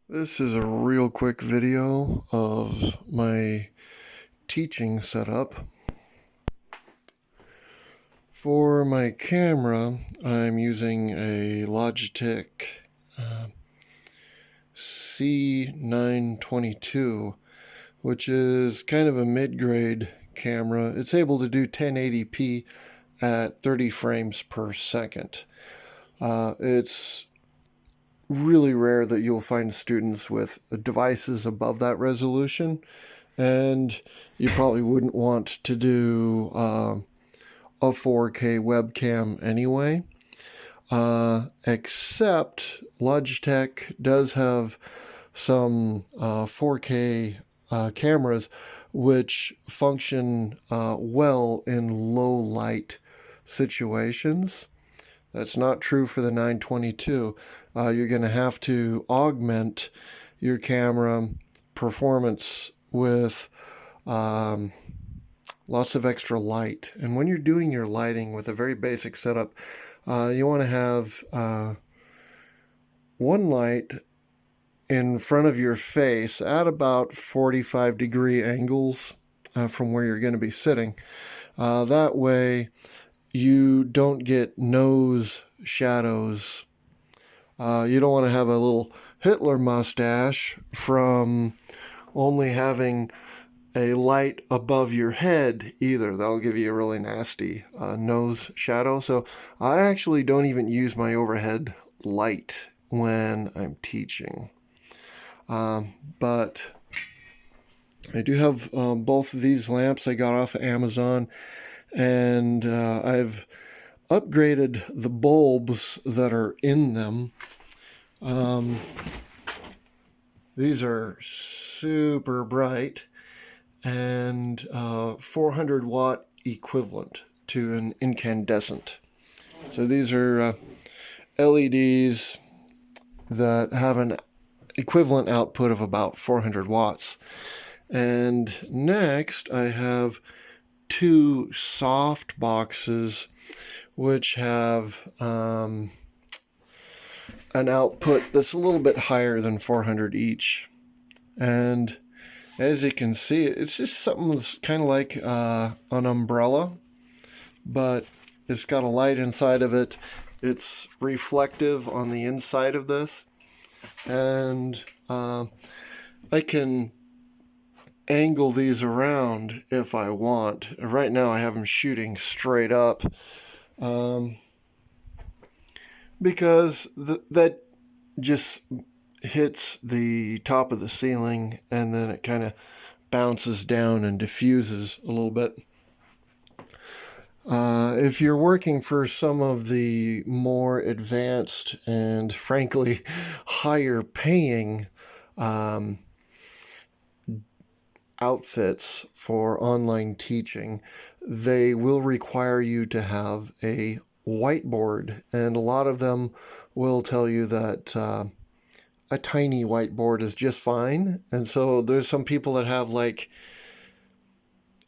This is a real quick video of my teaching setup. For my camera, I'm using a Logitech C922, which is kind of a mid-grade camera. It's able to do 1080p at 30 frames per second. It's really rare that you'll find students with devices above that resolution, and you probably wouldn't want to do a 4K webcam anyway. Except Logitech does have some 4K cameras which function well in low light situations. That's not true for the 922. You're going to have to augment your camera performance with lots of extra light. And when you're doing your lighting with a very basic setup, you want to have one light in front of your face at about 45-degree angles from where you're going to be sitting. That way you don't get nose shadows. You don't want to have a little Hitler mustache from only having a light above your head either. That'll give you a really nasty nose shadow. So I actually don't even use my overhead light when I'm teaching. But I do have both of these lamps I got off of Amazon, and I've upgraded the bulbs that are in them. These are super bright and 400 watt equivalent to an incandescent. So these are LEDs that have an equivalent output of about 400 watts. And next I have two soft boxes which have an output that's a little bit higher than 400 each. And as you can see, it's just something that's kind of like an umbrella, but it's got a light inside of it. It's reflective on the inside of this, and I can angle these around if I want. Right now I have them shooting straight up because that just hits the top of the ceiling and then it kind of bounces down and diffuses a little bit. If you're working for some of the more advanced and frankly higher paying outfits for online teaching, they will require you to have a whiteboard, and a lot of them will tell you that a tiny whiteboard is just fine. And so there's some people that have like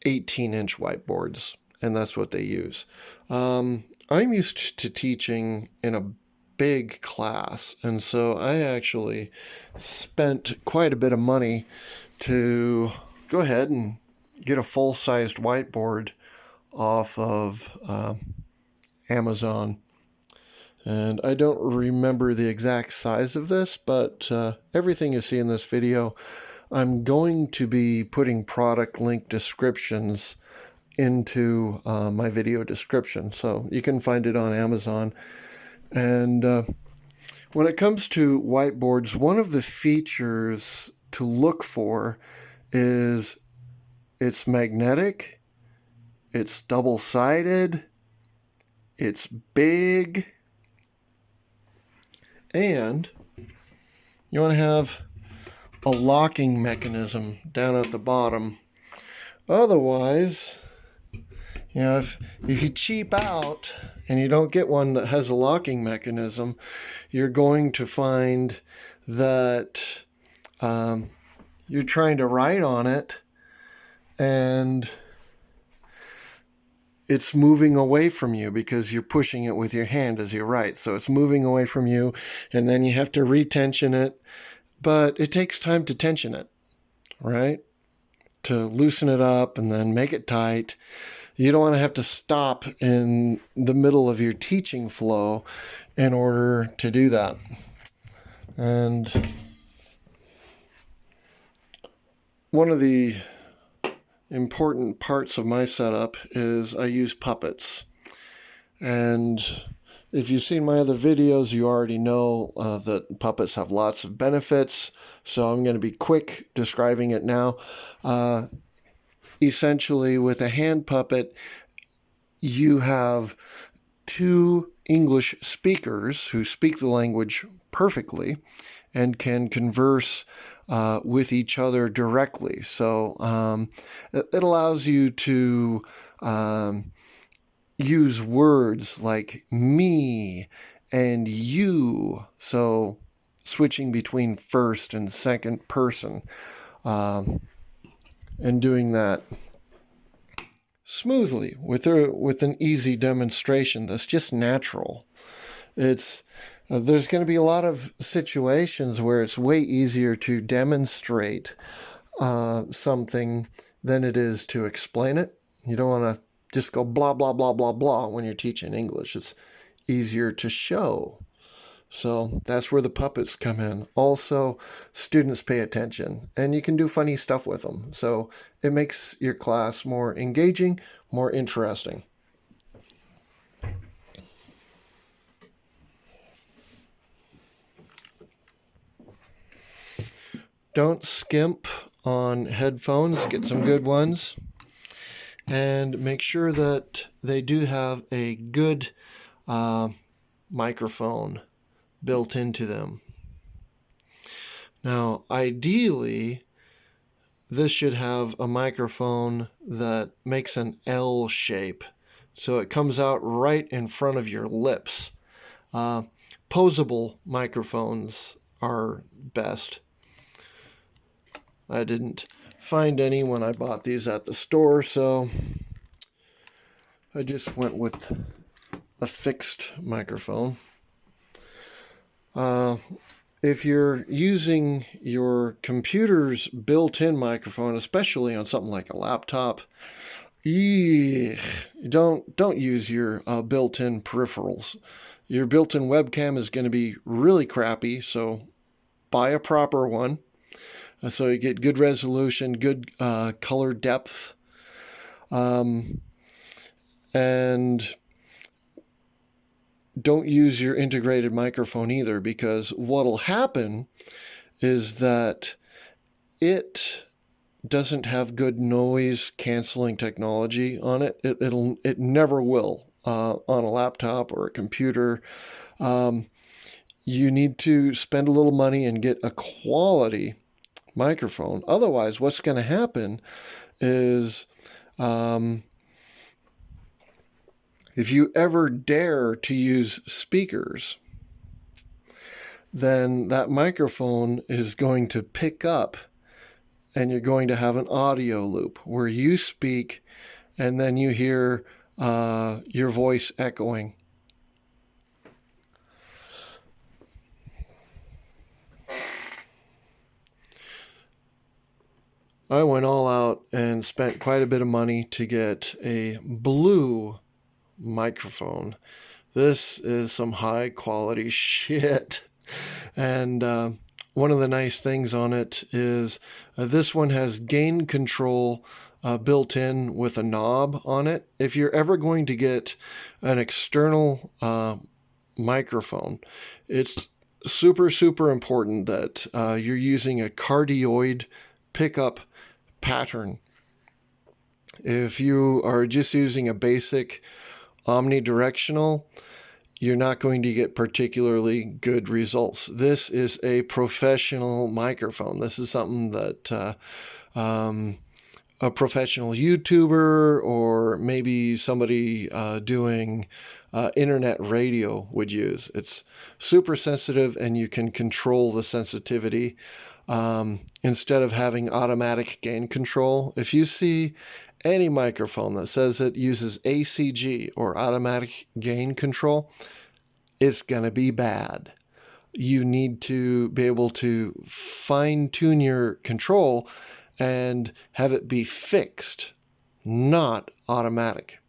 18-inch whiteboards, and that's what they use. I'm used to teaching in a big class, and so I actually spent quite a bit of money to go ahead and get a full-sized whiteboard off of Amazon. And I don't remember the exact size of this, but everything you see in this video, I'm going to be putting product link descriptions into my video description, so you can find it on Amazon. And when it comes to whiteboards, one of the features to look for is it's magnetic, it's double-sided, it's big, and you want to have a locking mechanism down at the bottom. Otherwise, if you cheap out and you don't get one that has a locking mechanism, you're going to find that you're trying to write on it and it's moving away from you because you're pushing it with your hand as you write. So it's moving away from you, and then you have to retension it but it takes time to tension it, right? To loosen it up and then make it tight. You don't want to have to stop in the middle of your teaching flow in order to do that. And one of the important parts of my setup is I use puppets. And if you've seen my other videos, you already know that puppets have lots of benefits. So I'm going to be quick describing it now. Essentially, with a hand puppet, you have two English speakers who speak the language perfectly and can converse with each other directly. So it allows you to use words like me and you. So switching between first and second person and doing that smoothly with an easy demonstration that's just natural. It's there's going to be a lot of situations where it's way easier to demonstrate something than it is to explain it. You don't want to just go blah, blah, blah, blah, blah when you're teaching English. It's easier to show. So that's where the puppets come in. Also, students pay attention, and you can do funny stuff with them. So it makes your class more engaging, more interesting. Don't skimp on headphones. Get some good ones. And make sure that they do have a good microphone built into them. Now, ideally, this should have a microphone that makes an L shape, so it comes out right in front of your lips. Posable microphones are best. I didn't find any when I bought these at the store, so I just went with a fixed microphone. If you're using your computer's built-in microphone, especially on something like a laptop, don't use your built-in peripherals. Your built-in webcam is going to be really crappy, so buy a proper one so you get good resolution, good color depth, and don't use your integrated microphone either, because what'll happen is that it doesn't have good noise canceling technology on it. It never will on a laptop or a computer. You need to spend a little money and get a quality microphone. Otherwise, what's going to happen is if you ever dare to use speakers, then that microphone is going to pick up and you're going to have an audio loop where you speak and then you hear your voice echoing. I went all out and spent quite a bit of money to get a blue microphone. This is some high quality shit. And one of the nice things on it is this one has gain control built in with a knob on it. If you're ever going to get an external microphone, it's super important that you're using a cardioid pickup pattern. If you are just using a basic omnidirectional, you're not going to get particularly good results. This is a professional microphone. This is something that a professional YouTuber or maybe somebody doing internet radio would use. It's super sensitive and you can control the sensitivity instead of having automatic gain control. If you see any microphone that says it uses ACG or automatic gain control, it's going to be bad. you need to be able to fine tune your control and have it be fixed, not automatic.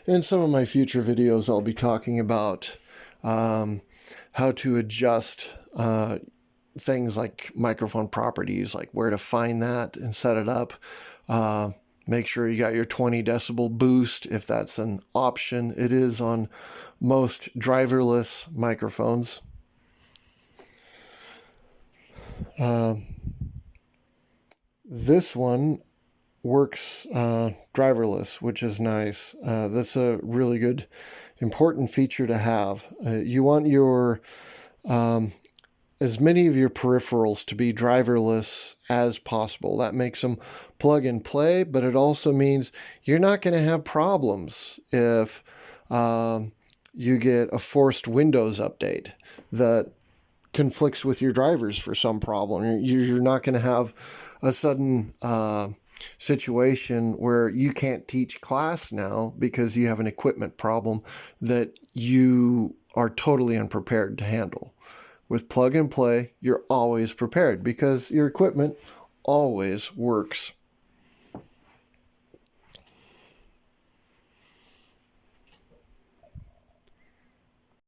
In some of my future videos, I'll be talking about how to adjust things like microphone properties, like where to find that and set it up. Make sure you got your 20 decibel boost if that's an option. It is on most driverless microphones. This one works driverless, which is nice. That's a really good, important feature to have. You want your as many of your peripherals to be driverless as possible. That makes them plug and play, but it also means you're not going to have problems if you get a forced Windows update that conflicts with your drivers for some problem. You're not going to have a sudden situation where you can't teach class now because you have an equipment problem that you are totally unprepared to handle. With plug and play, you're always prepared because your equipment always works